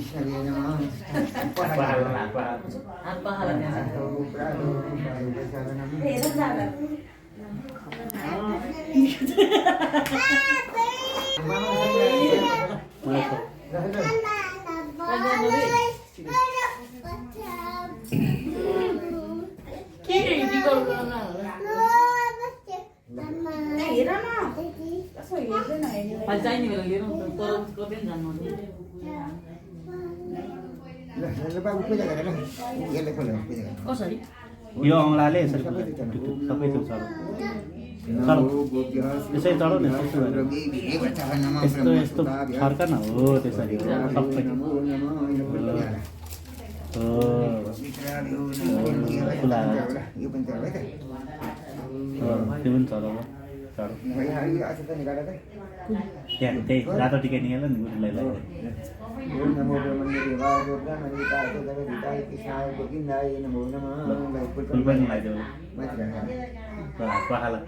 Wiष्णवे नमः यो औँलाले यसरी सबै त्यो चढो यसै चढो न यस्तो यस्तो फर्क न हो त्यसरी सबै खुला त्यो पनि चढो चढो त्यहाँ त्यही रातो टिका निकाल नि गुरुलाई फुल पनि लगाइदेऊ पखाला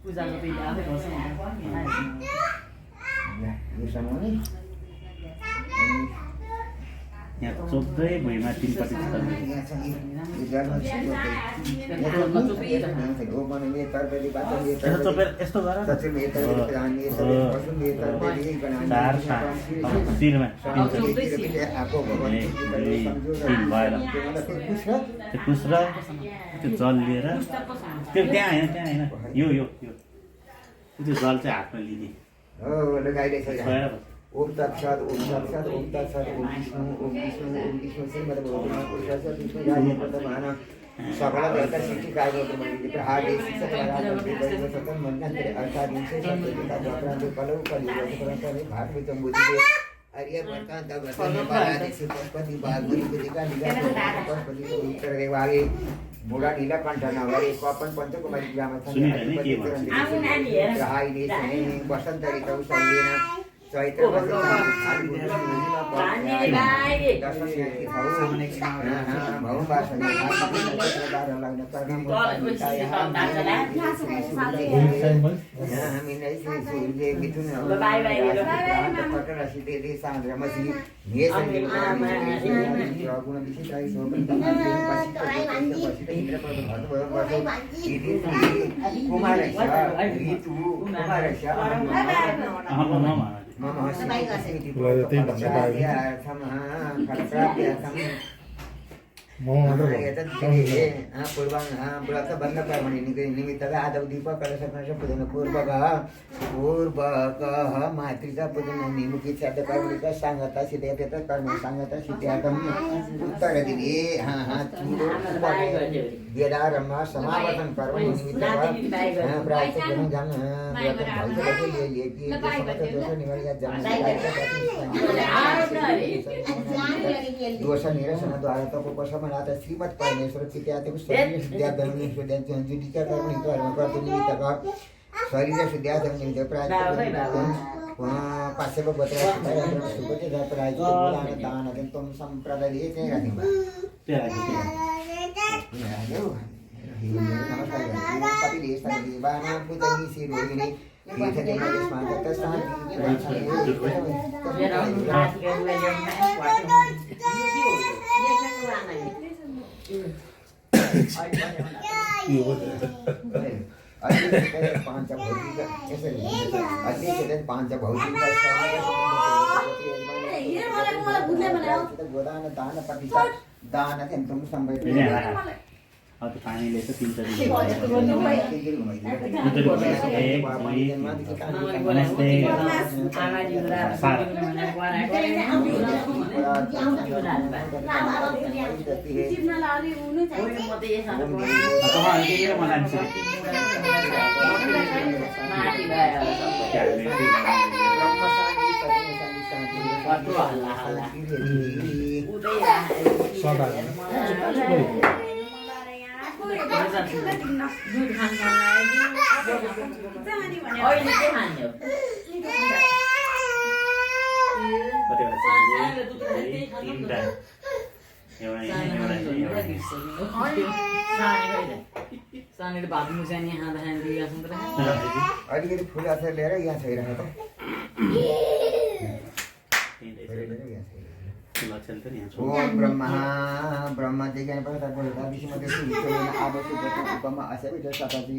पूजाको त आफै गर्छ यहाँ चोप्दै भुइँमा तिनपट्टि चोपेर यस्तो गर 4 5 शिरमा 3 भएर त्यो कुस र त्यो जल लिएर त्यो त्यहाँ होइन यो त्यो जल चाहिँ हातमा लिने ओम तत्सत ओम तत्सत ओम तत्सत ओम विष्णु श्रीमद्भगवद्गीता पुरुषस्य विष्णु जाये प्रथमान सकल देवता सृष्टि कार्य मंदिर प्रहार देशी सकल सकल मंत्र अर्थादिंसे सत्यता जागरण कलौ कलियुग परंपरा भाग में जम्बुदी आर्य वर्तमान तब वर्तमान बालादेश पशुपति बागुरी बुद्धिका निगाह पशुपति को उत्तर देवागे बुढ़ा नीला कंठ नगर एक अपन पंचकुमारी ग्राम रहाई देश बसंत ऋतु संवेदना चैत्र व्रत बंध कर्मणि निमित्त आदव दीपक कलश पूजन पूर्वक मातृचा पूजन निमुखी श्राद्ध कर्मणिका सांगता सिद्ध्यत कर्म सांगता सिद्ध्यातम उत्तर दिने वेदारंभ समावर्तन कर्म निमित्त प्रायश्चित जन व्रत दोष निरसन द्वारा तपोपशमनाथ श्रीमत् परमेश्वर चित्याते शुद्ध्याधर्मी शुद्ध्या कर्मणि कर्म कर्तु निमित्तक शरीर शुद्ध्याधर्म निमित्त प्रायश्चित पाश्यप गोत्र सुपति प्रायश्चित दान दान तुम संप्रदाय के राधिम नमस्कार पति देश देवाना पूजनी शिरोहिणी अब पानीले चाहिँ 3 चरी सानीले भात मुसानी खाँदाखेरि अलिकति फुल अचार लिएर यहाँ छैन त ओम ब्रह्मा ब्रह्मादेखि प्रसाद बोलेका विष्णुमध्ये सुविचोलेन आवश्यक उपमा असवित सतति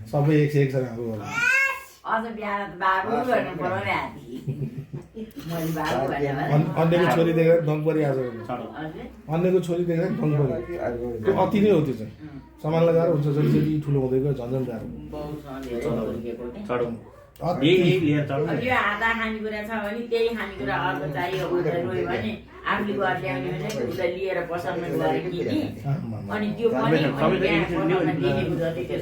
सबै एक से एक जना अझ बिहान त बाबु गर्नु पर्यो नि मैले बाबु भनेर अन्यको छोरी देखेर दङ परिहाल्छ अन्यको छोरी देखेर दङ परि त्यो अति नै हो त्यो चाहिँ सामान लगाएर हुन्छ जति ठुलो हुँदै गयो झन्झन गाह्रो यो आधा खानेकुरा छ भने त्यही खानेकुरा अर्को चाहियो भनेर रोयो भने आफूले घर ल्याउने भने उसलाई लिएर पसलमा गएर किने अनि त्यो पनि देखेको जति त्यो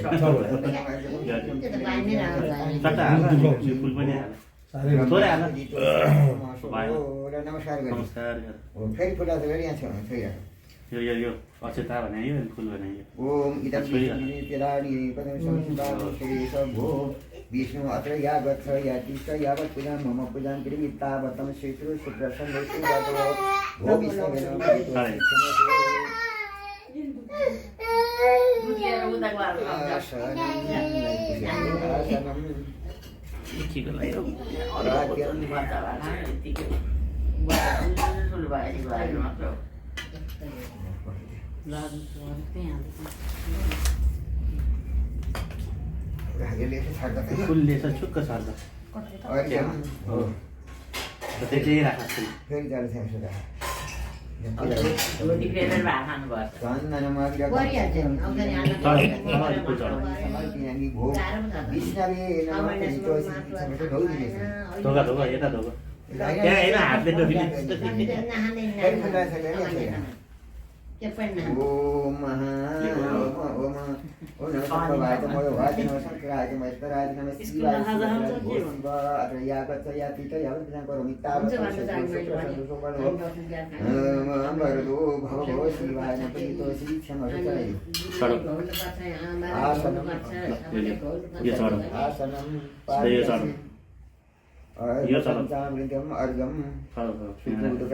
नमस्कार फेरि फुल अचार यहाँ छ यो अक्षता बनायो फुल बनायो ओम इदं विष्णुपेदानि पदं संस्कृतभो विष्णु अत्र यावत् यातिष्ठ यावत् पूजां मम पूजां कृमि तावतं श्रीतु सुप्रसन्नोऽस्तु भो विष्णुवेन फुलले चाहिँ छुक्क सर्छ त्यही राख्छ फेरि जान्छ ढोका ढोका यता ढोका त्यहाँ होइन हातले डोकिने ओम नमः वाय नमः शंकराय नमः ईश्वराय नमः शिवाय अत्र यावत् याति च यावत् पूजां करोमि तावत् अम्बरदो भवो शिवाय नमः प्रीतो शिक्षमसुचाय आसनम अर्घम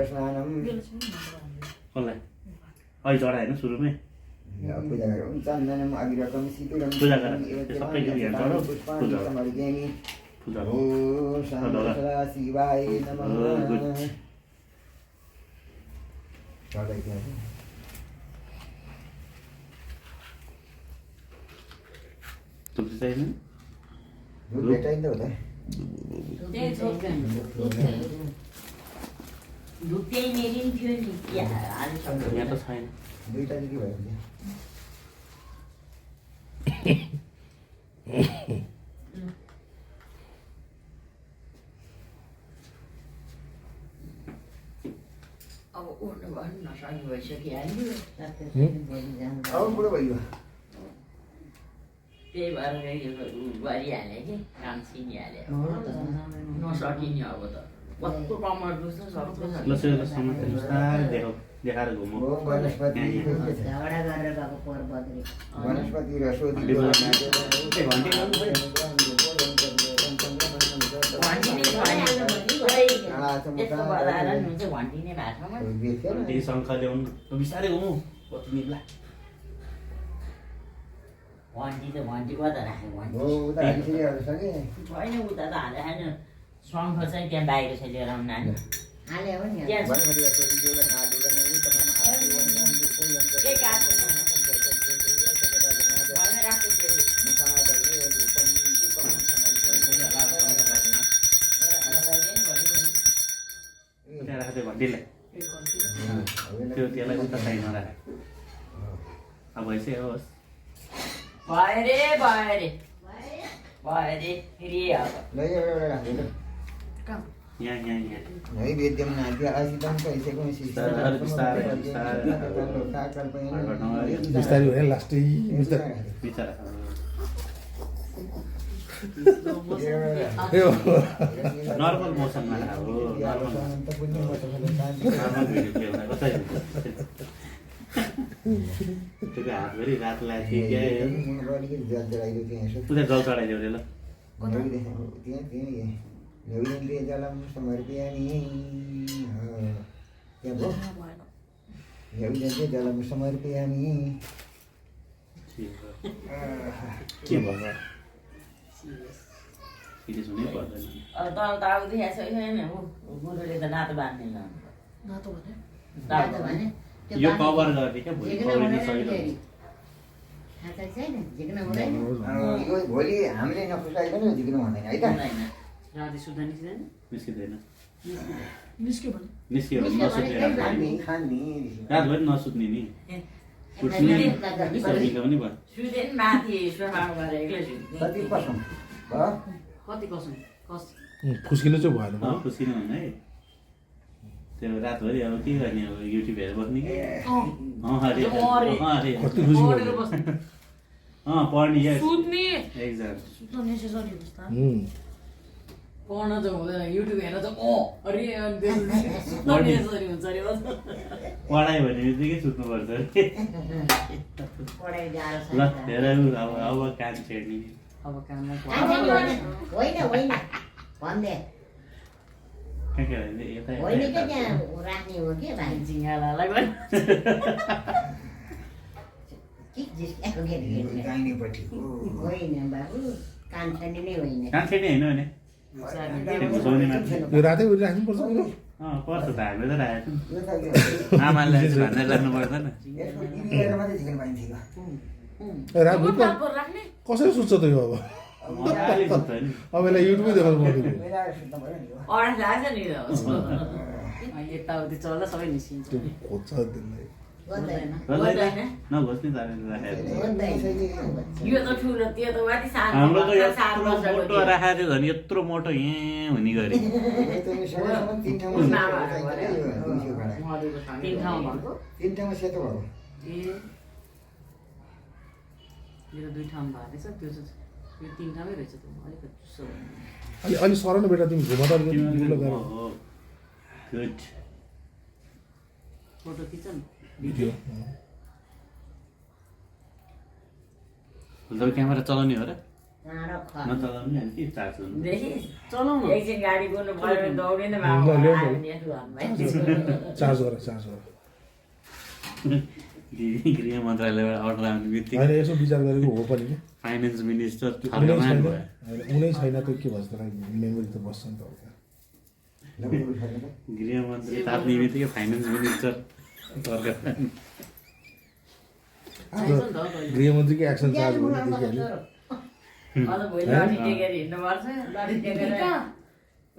स्नानम अहिले चढा होइन सुरुमै पूजा गरौँ चन्दनम अगिरकम सितुरम पूजा गर सबै यहाँ चढो पूजा ओ सदा शिवाय नमः चढाइ त्यहाँ तुलसी चाहिएन दुध भेटाइन्छ होला दुधै मेरिन थियो नि यहाँ त छैन दुईटा के भयो भने अब उठ्नु भन्नु नसक्ने भइसकिहाल्यो अब बुढो भइयो त्यही भएर गरिहाल्यो कि काम सिनिहाल्यो नसकिने अब त कस्तो कमर दुख्छ सक्छ देखाएर घुमो वनस्पति रसोदी शङ्ख ल्याउनु बिस्तारै घुमौ कति निक्ला घन्टी त घन्टी कता राख्यो छैन उता त हाले छैन शङ्ख चाहिँ त्यहाँ बाहिर छ लिएर आउनु नानी घन्टीलाई त्यो त्यसलाई उता चाहिन राख अब भइसक्यो होस् भयो रे फेरि अब यहाँ नैवेद्यं नाद्य आसितं कैसेको बिस्तारै हो लास्टै बिचरा नर्मल मोसनमा अब नर्मल भिडियो प्ले हुँदा कसरी हुन्छ त्यो हातभरि रात लाग्थ्यो क्या अलिकति जल चढाइदियो त्यहाँ यसो उता जल चढाइदियो अरे ल ल्याउनेले जलम समर्पयामि त्यहाँ भयो ल्याउनेले जलम समर्पयामि के भयो सिरियस हुनै पर्दैन अब तल त अब देखाएको छैन गुरुले त नातो बाँध्ने नातो भने नातो भने यो कभर गर्ने क्या भोलि पौडिने सहिलो यो भोलि हामीले नखुसाइकन झिक्नु भन्दैन है त राति सुत्दा निस्किँदैन निस्किँदैन निस्क्यो भने निस्क्यो भने नसुत्ने खाने खाने रातभरि नसुत्ने नि उठ्ने सजिलो पनि भयो सुतेन माथि सोफामा गएर एक्लै सुत्ने कति कसम भयो कति कसम कस खुस्किनु चाहिँ भएन खुसिनु हुन्न है त्यो रातभरि अब के गर्ने अब युट्युब हेरेर बस्ने कि अरे कति खुसी पढेर भयो बस्ने पढ्ने क्या सुत्ने एक्जाम सुत्न नेसेसरी हुन्छ त पढ्न चाहिँ हुँदैन युट्युब हेर्न चाहिँ अरे नेसरी हुन्छ अरे पढाइ भने बित्तिकै सुत्नुपर्छ अरे पढाइ गाह्रो छ ल हेर अब कान छेड्ने अब काममा होइन भन्दै कहाँ के भने यता होइन के त्यहाँ राख्ने हो कि भाइ झिङ्गालालाई पनि के जिस्क्याएको केटी दाहिनेपट्टि होइन बाबु कान छान्ने नै होइन कान छेड्ने होइन भने घुसाउने मान्छे यो रातै उरि राख्नुपर्छ नि पर्छ त हामीले त राखेको यो त छौँ आमाले भनेर राख्नु पर्दैन यसको गिरेर मात्रै झिक्न पाइन्थ्यो रातभरि पर राख्ने कसरी सुत्छ त यो अब मजाले सुत्छ नि अब यसलाई युट्युबै देखाउनु पर्दैन मिलाएर सुत्नु पऱ्यो नि यो अडस लाग्छ नि यताउति चल्दा सबै निस्किन्छ त्यो खोज्छ त्यसलाई गर्दैन गर्दैन नघोच्ने तारेर राखेको यो त ठुलो त्यो त माथि सानो हाम्रो त सात यत्रो वर्षको मोटो थियो। राखेको थियो भने यत्रो मोटो यहाँ हुने गरी तिन ठाउँमा तिन ठाउँमा भएको तिन ठाउँमा सेतो भएको ए मेरो दुई ठाउँमा भएको रहेछ त्यो चाहिँ यो तिन ठाउँमै रहेछ त्यो अलिकति चुसो अलि सर न बेटा तिमी घुमा त गुड फोटो खिच न भिडियो क्यामेरा चलाउने हो र चाँडो ख नचलाउने अनि के चार्ज हुनु देखिस् चलाउनु एकछिन गाडी कुद्नु पऱ्यो भने दौडिने ल, ल्याऊ न। चार्ज गर गृह मन्त्रालयबाट अर्डर आउने बित्तिकै होइन यसो विचार गरेको हो पनि कि फाइनेन्स मिनिस्टर उनै थर्कमान छैन भयो होइन उनै छैन त के भन्छ त्यसलाई मेमोरी त बस्छ नि त अब गृहमन्त्री ताप्ने बित्तिकै फाइनेन्स मिनिस्टर थर्कमान गृहमन्त्रीको एक्सन चार्ज भयो देखिहाल्यो अन्त भोलि लडी टेकेर हिँड्नुपर्छ लडी टेकेर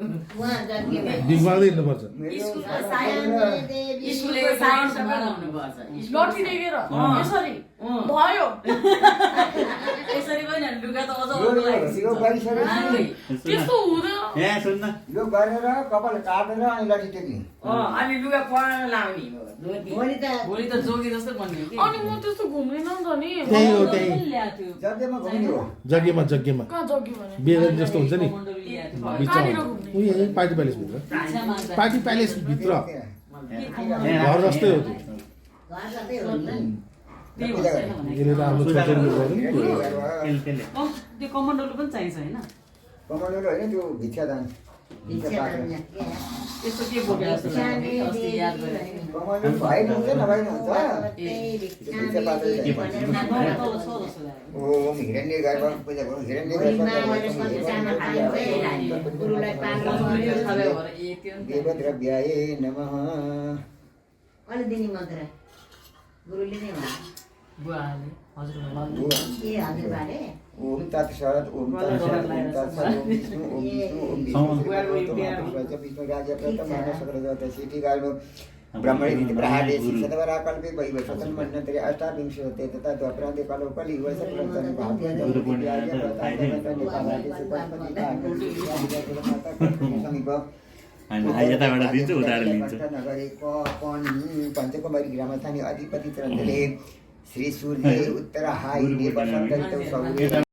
उहाँ जग्गेमा बिगबाल्दै हिँड्नुपर्छ स्कुलको साइड स्कुलको साइड सबै लाउनुपर्छ लट्ठी टेकेर यसरी अँ। भयो यसरी पनि लुगा त अझ यो गरिसकेपछि त्यस्तो हुँदैन यहाँ सुन्न यो गरेर कपाल काटेर अनि लटी टेक्ने अनि लुगा पढ्न लाउने धोती भोलि त भोलि त जोगी जस्तो बन्ने कि अनि म त्यस्तो घुम्दैन नि त नि त्यही हो त्यही ल्याएको थियो जग्गामा घुम्ने हो जग्गेमा कहाँ जग्यो भने बेगरी जस्तो हुन्छ नि कमण्डलु ल्याएको थियो बिचमा कहाँनिर घुम्ने? उयो यही पार्टी प्यालेसभित्र इच्छामा अन्त पार्टी प्यालेसभित्र घर जस्तै हो त्यो घर जस्तै हो नि त्यही हो छैन भने यसले त आफ्नो छोरीछोरीको गर्दैन नि त्यसले त्यो कमण्डलु पनि चाहिन्छ होइन कमाउनु होइन त्यो भिक्षादान भिक्षा तान्ने के यस्तो के बोकेर जस्तो लाग्यो कि अस्ति याद गरेँ कमाउनु भएन हुन्छ नभए हुन्छ त्यही भिक्षा के भन्छ? भनेर तल छ जस्तो लाग्यो ओम हिरण्य गर्भ पूजा गर्नु हिरण्य भोलि मावले सन्तानमा खायो है गुरुलाई पाल्नु यो पर्छ। थाहा भएर ए त्यो नि त। देवद्रव्याय नमः कसले दिने मन्त्र गुरुले नै भन्यो बुवाले हजुरलाई ए हजुरबाले ओम तत्सत् ओम तत्सत् ओम तत्सत् ओम विष्णु ओम विष्णु ओम विष्णु विष्णु राजा प्रथम मानव सकल देवता सिद्धि गालो ब्रह्मणे दिति ब्रहादे सतवरा कल्पे वैव स्वतन मन्नतरे अष्टाविंशते तथा द्वापरान्ते कालो कलि वर्ष प्रवर्तन भाव्य समीप यताबाट दिन्छु उताबाट लिन्छु नगरे पञ्चकुमारी ग्रामस्थानी अधिपति चन्द्रले श्री सूर्य उत्तर हाइने वसन्त ऋतौ सौर्य